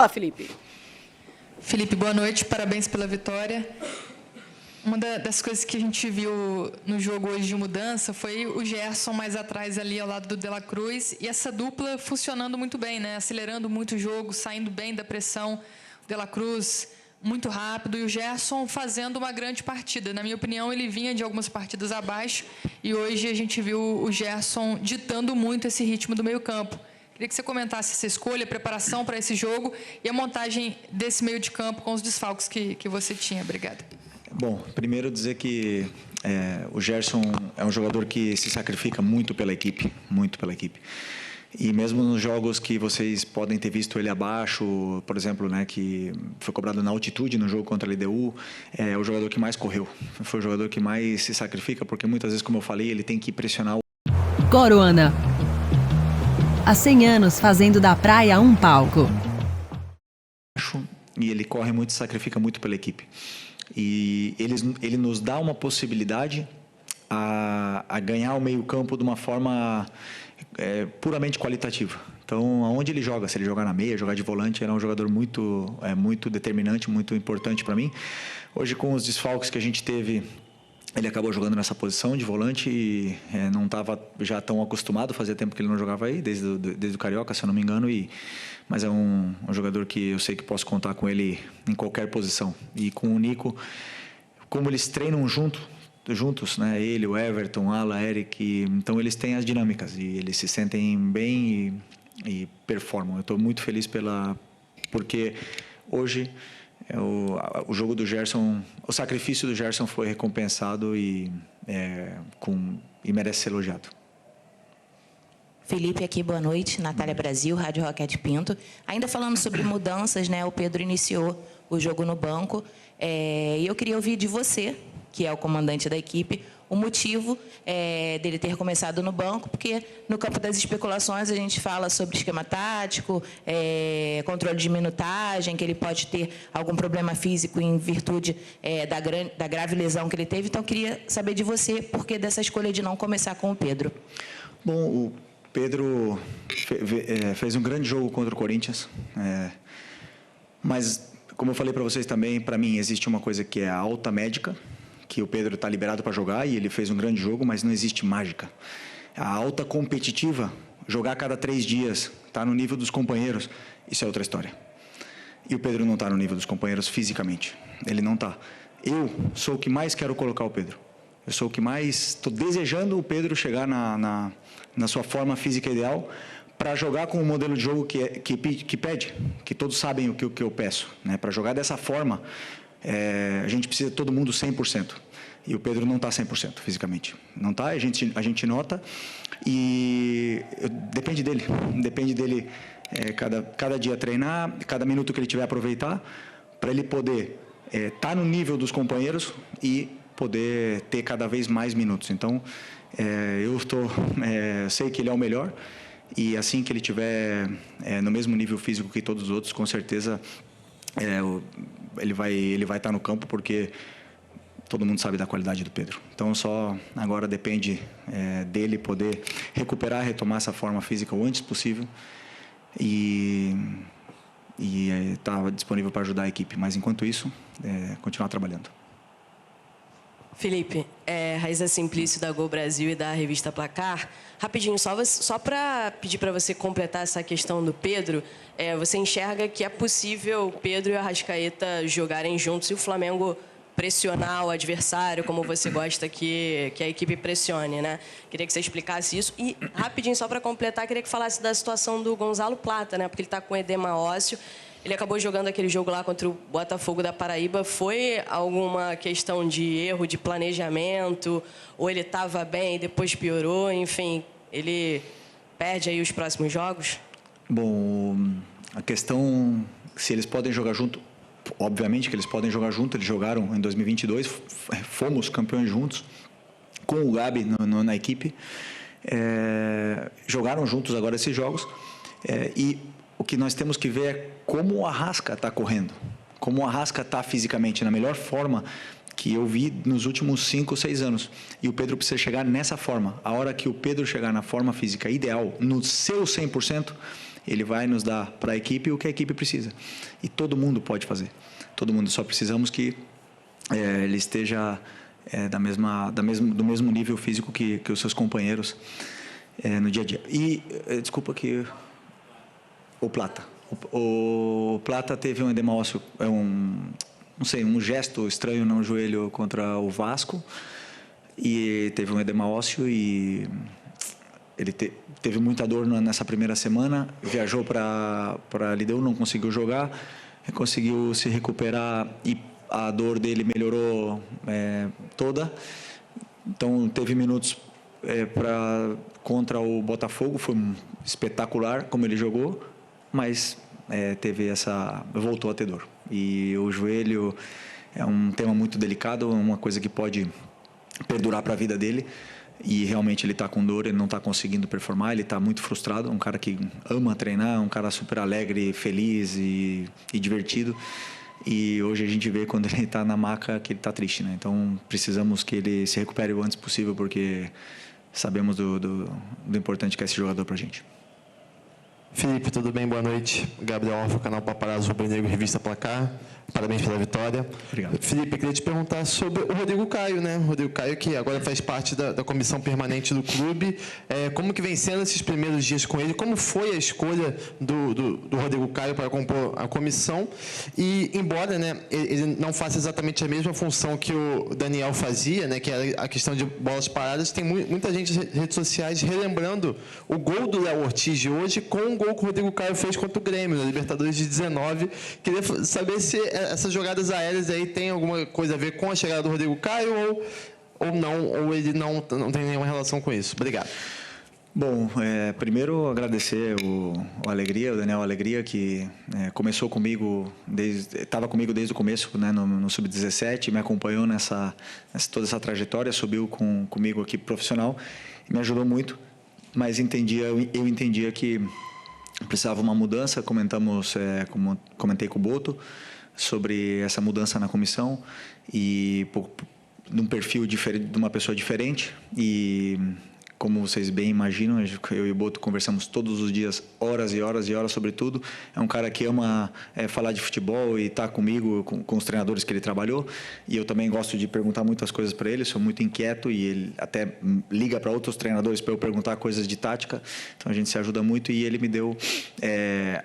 Fala, Felipe. Felipe, boa noite, parabéns pela vitória. Uma das coisas que a gente viu no jogo hoje de mudança foi o Gerson mais atrás ali ao lado do De La Cruz e essa dupla funcionando muito bem, né? Acelerando muito o jogo, saindo bem da pressão. O De La Cruz muito rápido e o Gerson fazendo uma grande partida. Na minha opinião, ele vinha de algumas partidas abaixo e hoje a gente viu o Gerson ditando muito esse ritmo do meio-campo. Queria que você comentasse essa escolha, a preparação para esse jogo e a montagem desse meio de campo com os desfalques que você tinha. Obrigada. Bom, primeiro dizer que o Gerson é um jogador que se sacrifica muito pela equipe, muito pela equipe. E mesmo nos jogos que vocês podem ter visto ele abaixo, por exemplo, né, que foi cobrado na altitude no jogo contra a LDU, é o jogador que mais correu. Foi o jogador que mais se sacrifica, porque muitas vezes, como eu falei, ele tem que pressionar o... Corona. Há 100 anos fazendo da praia um palco. E ele corre muito, se sacrifica muito pela equipe. E ele nos dá uma possibilidade a ganhar o meio-campo de uma forma puramente qualitativa. Então, aonde ele joga, se ele jogar na meia, jogar de volante, ele é um jogador muito determinante, muito importante para mim. Hoje, com os desfalques que a gente teve, ele acabou jogando nessa posição de volante e não estava já tão acostumado, fazia tempo que ele não jogava aí, desde o Carioca, se eu não me engano, mas é um jogador que eu sei que posso contar com ele em qualquer posição. E com o Nico, como eles treinam juntos, né? Ele, o Everton, Ala, Eric, então eles têm as dinâmicas e eles se sentem bem e performam. Eu estou muito feliz porque hoje o jogo do Gerson, o sacrifício do Gerson foi recompensado e merece ser elogiado. Felipe aqui, boa noite. Natália Brasil, Rádio Roquete Pinto. Ainda falando sobre mudanças, né? O Pedro iniciou o jogo no banco e eu queria ouvir de você, que é o comandante da equipe, o motivo dele ter começado no banco, porque no campo das especulações a gente fala sobre esquema tático, controle de minutagem, que ele pode ter algum problema físico em virtude da grave lesão que ele teve. Então, eu queria saber de você por que dessa escolha de não começar com o Pedro. Bom, o Pedro fez um grande jogo contra o Corinthians, mas, como eu falei para vocês também, para mim existe uma coisa que é a alta médica, que o Pedro está liberado para jogar e ele fez um grande jogo, mas não existe mágica. A alta competitiva, jogar a cada 3 dias, estar no nível dos companheiros, isso é outra história. E o Pedro não está no nível dos companheiros fisicamente, ele não está. Eu sou o que mais quero colocar o Pedro. Eu sou o que mais estou desejando o Pedro chegar na sua forma física ideal para jogar com o modelo de jogo que pede, que todos sabem o que eu peço, né? Para jogar dessa forma, a gente precisa de todo mundo 100%. E o Pedro não está 100% fisicamente. Não está, a gente nota. E depende dele cada dia treinar, cada minuto que ele tiver aproveitar, para ele poder estar no nível dos companheiros e poder ter cada vez mais minutos. Então, eu sei que ele é o melhor e assim que ele tiver no mesmo nível físico que todos os outros, com certeza ele vai estar no campo, porque todo mundo sabe da qualidade do Pedro. Então, só agora depende dele poder retomar essa forma física o antes possível e estar disponível para ajudar a equipe. Mas, enquanto isso, continuar trabalhando. Felipe, Raíssa Simplício da Gol Brasil e da revista Placar. Rapidinho, só para pedir para você completar essa questão do Pedro, você enxerga que é possível o Pedro e o Arrascaeta jogarem juntos e o Flamengo pressionar o adversário, como você gosta que a equipe pressione, né? Queria que você explicasse isso. E, rapidinho, só para completar, queria que falasse da situação do Gonzalo Plata, né? Porque ele está com edema ósseo. Ele acabou jogando aquele jogo lá contra o Botafogo da Paraíba. Foi alguma questão de erro de planejamento? Ou ele estava bem e depois piorou? Enfim, ele perde aí os próximos jogos? Bom, a questão se eles podem jogar junto, obviamente que eles podem jogar junto. Eles jogaram em 2022, fomos campeões juntos, com o Gabi na equipe. Jogaram juntos agora esses jogos. E o que nós temos que ver é como o Arrasca está correndo, como o Arrasca está fisicamente, na melhor forma que eu vi nos últimos 5 ou 6 anos. E o Pedro precisa chegar nessa forma. A hora que o Pedro chegar na forma física ideal, no seu 100%, ele vai nos dar para a equipe o que a equipe precisa. E todo mundo pode fazer. Todo mundo, só precisamos que ele esteja do mesmo nível físico que os seus companheiros no dia a dia. E, desculpa que... O Plata. O Plata teve um edema ósseo, um gesto estranho no joelho contra o Vasco, e teve um edema ósseo e ele teve muita dor nessa primeira semana, viajou para Lideu, não conseguiu jogar, conseguiu se recuperar e a dor dele melhorou toda. Então teve minutos contra o Botafogo, foi espetacular como ele jogou, mas voltou a ter dor. E o joelho é um tema muito delicado, uma coisa que pode perdurar para a vida dele, e realmente ele está com dor, ele não está conseguindo performar, ele está muito frustrado, um cara que ama treinar, um cara super alegre, feliz e divertido, e hoje a gente vê quando ele está na maca que ele está triste, né? Então precisamos que ele se recupere o antes possível, porque sabemos do importante que é esse jogador para a gente. Felipe, tudo bem? Boa noite. Gabriel Orfo, canal Paparazzo Rubro Negro, Revista Placar. Parabéns pela vitória. Obrigado. Felipe, queria te perguntar sobre o Rodrigo Caio, né? O Rodrigo Caio, que agora faz parte da comissão permanente do clube. Como que vem sendo esses primeiros dias com ele? Como foi a escolha do Rodrigo Caio para compor a comissão? E, embora, né, ele não faça exatamente a mesma função que o Daniel fazia, né, que era a questão de bolas paradas, tem muita gente nas redes sociais relembrando o gol do Léo Ortiz de hoje com o gol que o Rodrigo Caio fez contra o Grêmio, na Libertadores de 19. Queria saber se essas jogadas aéreas aí tem alguma coisa a ver com a chegada do Rodrigo Caio ou não, ou ele não tem nenhuma relação com isso. Obrigado. Bom, primeiro agradecer o Daniel Alegria, que começou comigo, estava comigo desde o começo, né, no Sub-17, me acompanhou toda essa trajetória, subiu comigo aqui profissional, me ajudou muito, mas eu entendia que precisava uma mudança. Comentei com o Boto sobre essa mudança na comissão e de um perfil diferente, de uma pessoa diferente, e como vocês bem imaginam, eu e o Boto conversamos todos os dias, horas e horas e horas sobre tudo. É um cara que ama falar de futebol e está comigo, com os treinadores que ele trabalhou, e eu também gosto de perguntar muitas coisas para ele, sou muito inquieto, e ele até liga para outros treinadores para eu perguntar coisas de tática, então a gente se ajuda muito, e ele me deu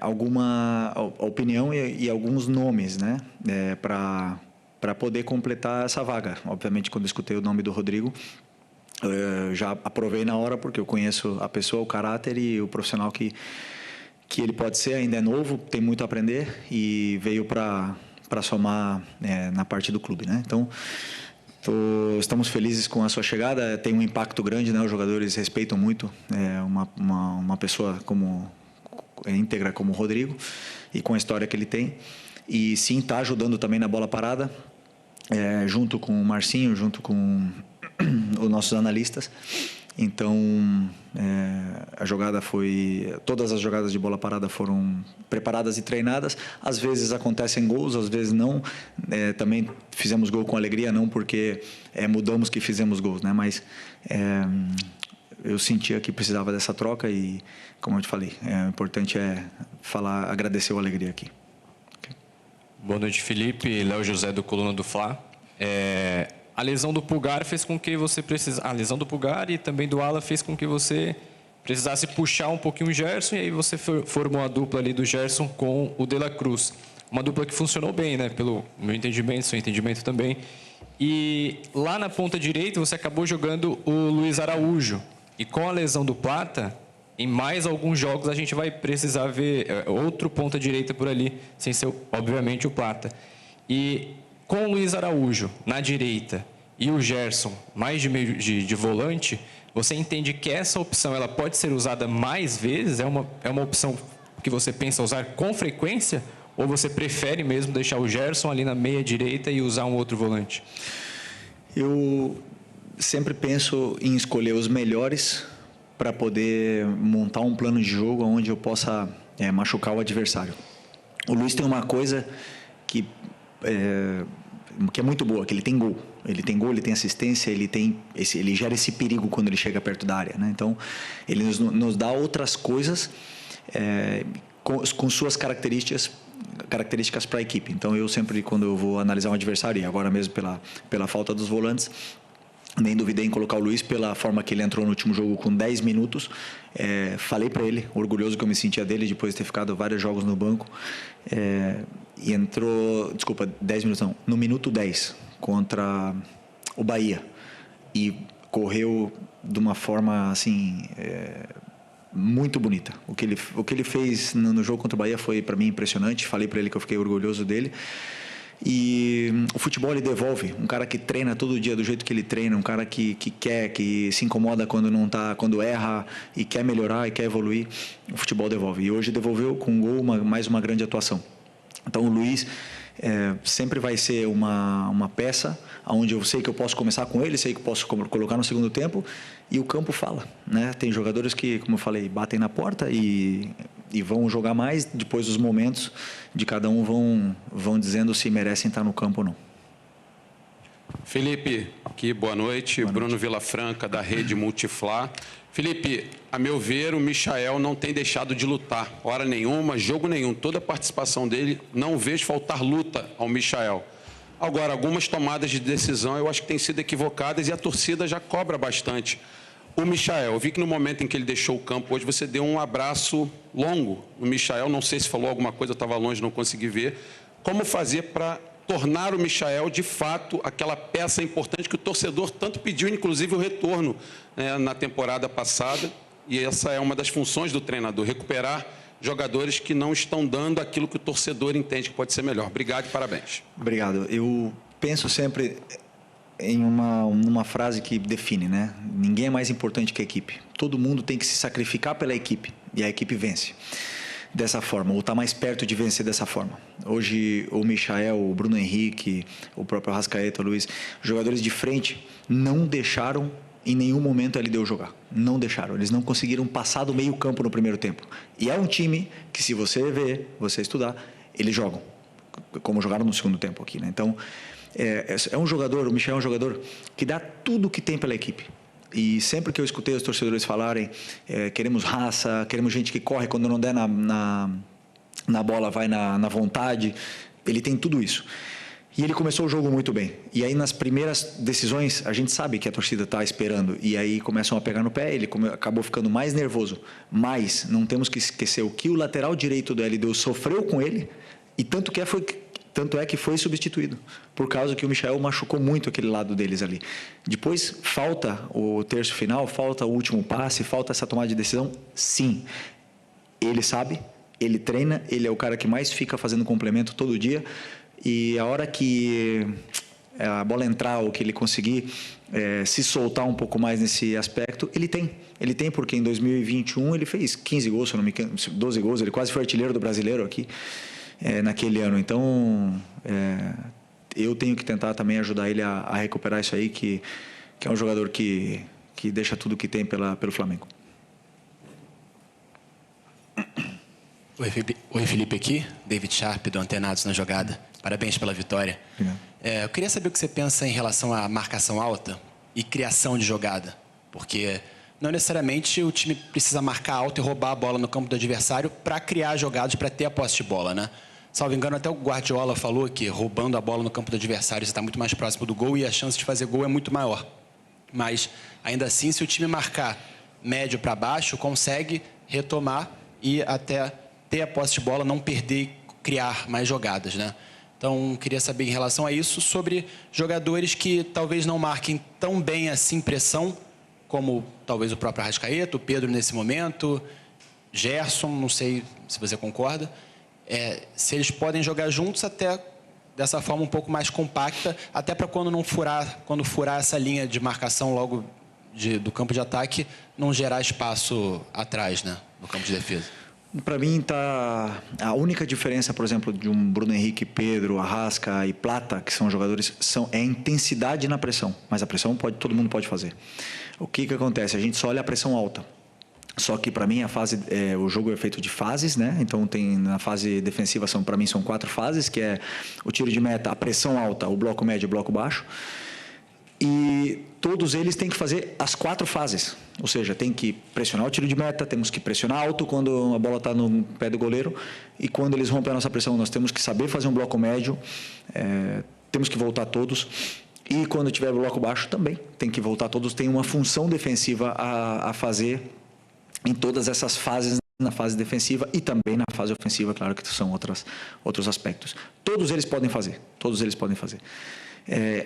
alguma opinião e alguns nomes, né, para poder completar essa vaga. Obviamente, quando eu escutei o nome do Rodrigo, já aprovei na hora, porque eu conheço a pessoa, o caráter e o profissional que ele pode ser. Ainda é novo, tem muito a aprender, e veio para somar na parte do clube, né? Então, estamos felizes com a sua chegada. Tem um impacto grande, né? Os jogadores respeitam muito uma pessoa íntegra como o Rodrigo, e com a história que ele tem. E sim, está ajudando também na bola parada, junto com o Marcinho, junto com os nossos analistas. Então, todas as jogadas de bola parada foram preparadas e treinadas. Às vezes acontecem gols, às vezes não. Também fizemos gol com alegria, não porque mudamos que fizemos gols, né? Mas eu sentia que precisava dessa troca, e, como eu te falei, o importante agradecer o Alegria aqui. Okay. Boa noite, Felipe. Léo José, do Coluna do Fla. A lesão do Pulgar fez com que você precisasse... A lesão do Pulgar e também do Ala fez com que você precisasse puxar um pouquinho o Gerson, e aí você formou a dupla ali do Gerson com o De La Cruz. Uma dupla que funcionou bem, né? Pelo meu entendimento, seu entendimento também. E lá na ponta direita você acabou jogando o Luiz Araújo. E com a lesão do Plata, em mais alguns jogos a gente vai precisar ver outro ponta direita por ali, sem ser, obviamente, o Plata. E com o Luiz Araújo na direita e o Gerson mais de volante, você entende que essa opção ela pode ser usada mais vezes? É uma opção que você pensa usar com frequência? Ou você prefere mesmo deixar o Gerson ali na meia direita e usar um outro volante? Eu sempre penso em escolher os melhores para poder montar um plano de jogo onde eu possa machucar o adversário. O Luiz tem uma coisa que é muito boa, que ele tem gol. Ele tem gol, ele tem assistência, ele gera esse perigo quando ele chega perto da área, né? Então, ele nos dá outras coisas com suas características para a equipe. Então, eu sempre, quando eu vou analisar um adversário, e agora mesmo pela falta dos volantes, nem duvidei em colocar o Luiz pela forma que ele entrou no último jogo com 10 minutos. Falei para ele, orgulhoso que eu me sentia dele depois de ter ficado vários jogos no banco. E entrou, 10 minutos não, no minuto 10 contra o Bahia. E correu de uma forma assim muito bonita. O que ele fez no jogo contra o Bahia foi para mim impressionante. Falei para ele que eu fiquei orgulhoso dele. E o futebol ele devolve. Um cara que treina todo dia do jeito que ele treina, um cara que quer, que se incomoda quando não tá, quando erra e quer melhorar e quer evoluir, o futebol devolve. E hoje devolveu com um gol, mais uma grande atuação. Então o Luiz sempre vai ser uma peça onde eu sei que eu posso começar com ele, sei que eu posso colocar no segundo tempo, e o campo fala, né? Tem jogadores que, como eu falei, batem na porta e vão jogar mais, depois os momentos de cada um vão dizendo se merecem estar no campo ou não. Felipe, aqui, boa noite. Bruno Vilafranca, da Rede Multiflá. Felipe, a meu ver, o Michael não tem deixado de lutar, hora nenhuma, jogo nenhum. Toda a participação dele, não vejo faltar luta ao Michael. Agora, algumas tomadas de decisão eu acho que têm sido equivocadas e a torcida já cobra bastante. O Michael, eu vi que no momento em que ele deixou o campo hoje, você deu um abraço longo no Michael, não sei se falou alguma coisa, eu estava longe, não consegui ver. Como fazer para tornar o Michael, de fato, aquela peça importante que o torcedor tanto pediu, inclusive o retorno na temporada passada, e essa é uma das funções do treinador, recuperar jogadores que não estão dando aquilo que o torcedor entende que pode ser melhor. Obrigado e parabéns. Obrigado. Eu penso sempre em uma frase que define, né? Ninguém é mais importante que a equipe. Todo mundo tem que se sacrificar pela equipe e a equipe vence dessa forma, ou está mais perto de vencer dessa forma. Hoje, o Michael, o Bruno Henrique, o próprio Arrascaeta, o Luiz, jogadores de frente não deixaram em nenhum momento a LDU jogar. Não deixaram. Eles não conseguiram passar do meio campo no primeiro tempo. E é um time que, se você ver, você estudar, eles jogam, como jogaram no segundo tempo aqui, né? Então, é um jogador, o Michael é um jogador que dá tudo o que tem pela equipe. E sempre que eu escutei os torcedores falarem, queremos raça, queremos gente que corre quando não der na bola, vai na vontade, ele tem tudo isso. E ele começou o jogo muito bem. E aí, nas primeiras decisões, a gente sabe que a torcida está esperando. E aí começam a pegar no pé, ele acabou ficando mais nervoso. Mas não temos que esquecer o que o lateral direito do LDU sofreu com ele, e tanto é que foi substituído, por causa que o Michael machucou muito aquele lado deles ali. Depois, falta o terço final, falta o último passe, falta essa tomada de decisão? Sim. Ele sabe, ele treina, ele é o cara que mais fica fazendo complemento todo dia, e a hora que a bola entrar ou que ele conseguir se soltar um pouco mais nesse aspecto, ele tem porque em 2021 ele fez 15 gols, se não me engano, 12 gols, ele quase foi artilheiro do Brasileiro aqui naquele ano. Então, eu tenho que tentar também ajudar ele a recuperar isso aí, que é um jogador que deixa tudo que tem pelo Flamengo. Oi, Felipe aqui, David Sharp, do Antenados na Jogada. Parabéns pela vitória. Eu queria saber o que você pensa em relação à marcação alta e criação de jogada, porque não necessariamente o time precisa marcar alto e roubar a bola no campo do adversário para criar jogadas, para ter a posse de bola, né? Salvo engano, até o Guardiola falou que roubando a bola no campo do adversário você está muito mais próximo do gol e a chance de fazer gol é muito maior. Mas, ainda assim, se o time marcar médio para baixo, consegue retomar e até ter a posse de bola, não perder e criar mais jogadas, né? Então, queria saber em relação a isso, sobre jogadores que talvez não marquem tão bem assim pressão, como talvez o próprio Arrascaeta, o Pedro nesse momento, Gerson, não sei se você concorda, se eles podem jogar juntos até dessa forma um pouco mais compacta, até para quando furar essa linha de marcação logo do campo de ataque, não gerar espaço atrás, né, no campo de defesa. Para mim, a única diferença, por exemplo, de um Bruno Henrique, Pedro, Arrasca e Plata, que são jogadores, é a intensidade na pressão. Mas a pressão todo mundo pode fazer. O que acontece? A gente só olha a pressão alta. Só que, para mim, o jogo é feito de fases, né? Então, na fase defensiva, para mim, são 4 fases, que é o tiro de meta, a pressão alta, o bloco médio e o bloco baixo. E todos eles têm que fazer as 4 fases. Ou seja, tem que pressionar o tiro de meta, temos que pressionar alto quando a bola está no pé do goleiro, e quando eles rompem a nossa pressão, nós temos que saber fazer um bloco médio, temos que voltar todos, e quando tiver bloco baixo também tem que voltar todos. Tem uma função defensiva a fazer em todas essas fases, na fase defensiva e também na fase ofensiva, claro que são outros aspectos. Todos eles podem fazer, todos eles podem fazer.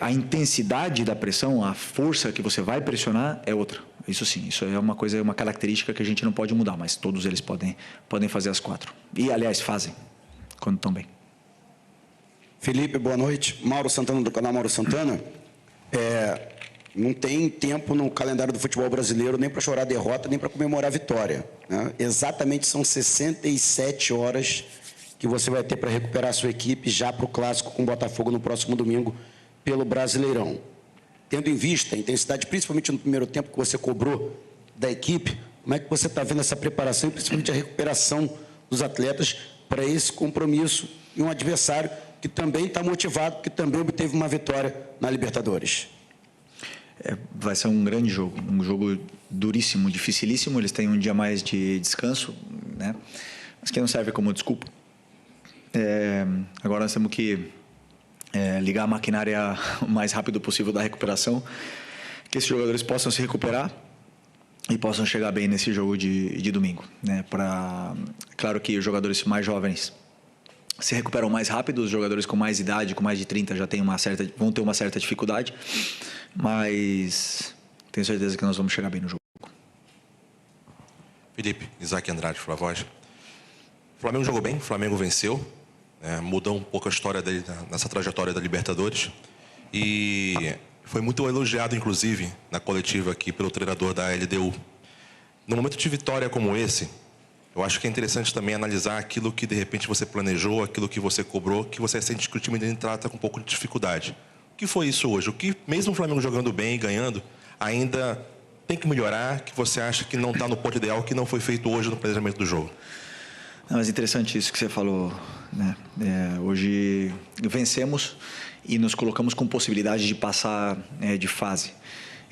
A intensidade da pressão, a força que você vai pressionar é outra. Isso sim, isso é uma coisa, uma característica que a gente não pode mudar, mas todos eles podem fazer as 4. E, aliás, fazem, quando estão bem. Felipe, boa noite. Mauro Santana, do canal Mauro Santana. Não tem tempo no calendário do futebol brasileiro nem para chorar derrota, nem para comemorar vitória, né? Exatamente são 67 horas que você vai ter para recuperar a sua equipe já para o Clássico com o Botafogo no próximo domingo pelo Brasileirão. Tendo em vista a intensidade, principalmente no primeiro tempo, que você cobrou da equipe, como é que você está vendo essa preparação e principalmente a recuperação dos atletas para esse compromisso e um adversário que também está motivado, que também obteve uma vitória na Libertadores? Vai ser um grande jogo, um jogo duríssimo, dificilíssimo. Eles têm um dia mais de descanso, né? Mas que não serve como desculpa. Agora nós temos que ligar a maquinária o mais rápido possível da recuperação, que esses jogadores possam se recuperar e possam chegar bem nesse jogo de domingo, né? Claro que os jogadores mais jovens se recuperam mais rápido, os jogadores com mais idade, com mais de 30, já vão ter uma certa dificuldade, mas tenho certeza que nós vamos chegar bem no jogo. Felipe, Isaac Andrade, Flavoz. O Flamengo jogou bem, o Flamengo venceu, mudou um pouco a história dele nessa trajetória da Libertadores, e foi muito elogiado, inclusive, na coletiva aqui pelo treinador da LDU. No momento de vitória como esse, eu acho que é interessante também analisar aquilo que, de repente, você planejou, aquilo que você cobrou, que você sente que o time dele trata com um pouco de dificuldade. O que foi isso hoje? O que, mesmo o Flamengo jogando bem e ganhando, ainda tem que melhorar, que você acha que não está no ponto ideal, que não foi feito hoje no planejamento do jogo? Não, mas é interessante isso que você falou, né? Hoje vencemos e nos colocamos com possibilidade de passar de fase.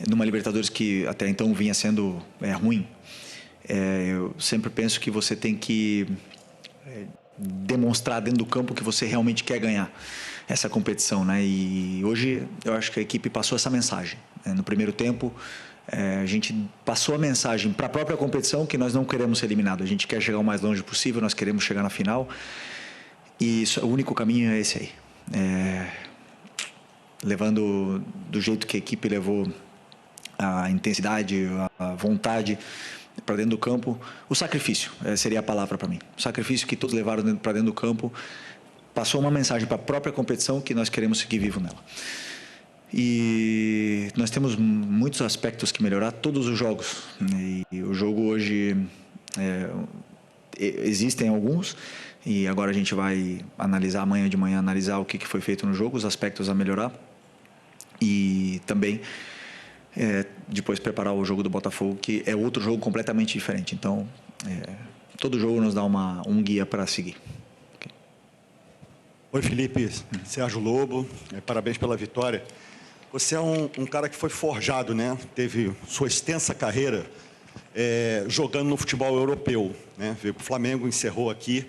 Numa Libertadores que até então vinha sendo ruim, eu sempre penso que você tem que demonstrar dentro do campo que você realmente quer ganhar essa competição, né? E hoje eu acho que a equipe passou essa mensagem. No primeiro tempo, a gente passou a mensagem para a própria competição que nós não queremos ser eliminados. A gente quer chegar o mais longe possível, nós queremos chegar na final. E o único caminho é esse aí. Levando do jeito que a equipe levou a intensidade, a vontade para dentro do campo, o sacrifício seria a palavra para mim. O sacrifício que todos levaram para dentro do campo passou uma mensagem para a própria competição que nós queremos seguir vivo nela. E nós temos muitos aspectos que melhorar, todos os jogos. E o jogo hoje, existem alguns, e agora a gente vai analisar, amanhã de manhã, analisar o que foi feito no jogo, os aspectos a melhorar. E também, depois preparar o jogo do Botafogo, que é outro jogo completamente diferente. Então, todo jogo nos dá um guia para seguir. Okay. Oi, Felipe. Sérgio Lobo. Parabéns pela vitória. Você é um cara que foi forjado, né? Teve sua extensa carreira jogando no futebol europeu, né? Veio para o Flamengo, encerrou aqui.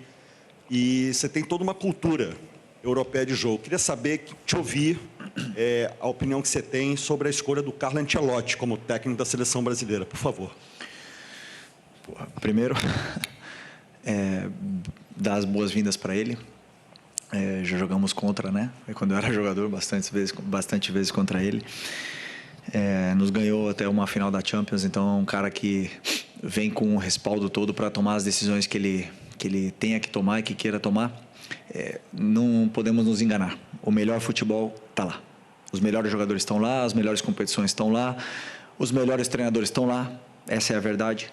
E você tem toda uma cultura europeia de jogo. Queria saber, te ouvir a opinião que você tem sobre a escolha do Carlo Ancelotti como técnico da seleção brasileira, por favor. Primeiro, dar as boas-vindas para ele. Já jogamos contra, né? Quando eu era jogador, bastante vezes contra ele. Nos ganhou até uma final da Champions, então é um cara que vem com o respaldo todo para tomar as decisões que ele tenha que tomar e que queira tomar. Não podemos nos enganar. O melhor futebol está lá. Os melhores jogadores estão lá, as melhores competições estão lá, os melhores treinadores estão lá. Essa é a verdade.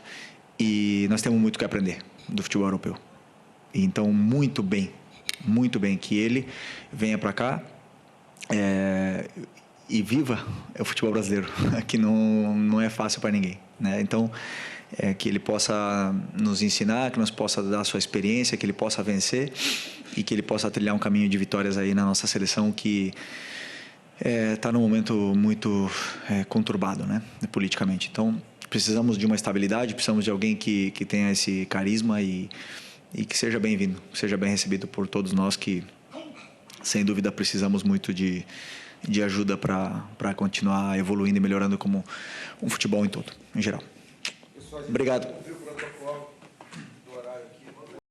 E nós temos muito que aprender do futebol europeu. Então, muito bem que ele venha para cá e viva o futebol brasileiro, que não é fácil para ninguém, né? Então, que ele possa nos ensinar, que nos possa dar a sua experiência, que ele possa vencer e que ele possa trilhar um caminho de vitórias aí na nossa seleção que está num momento muito conturbado, né, politicamente. Então, precisamos de uma estabilidade, precisamos de alguém que tenha esse carisma e que seja bem-vindo, seja bem recebido por todos nós que, sem dúvida, precisamos muito de ajuda para continuar evoluindo e melhorando como um futebol em todo, em geral. Obrigado.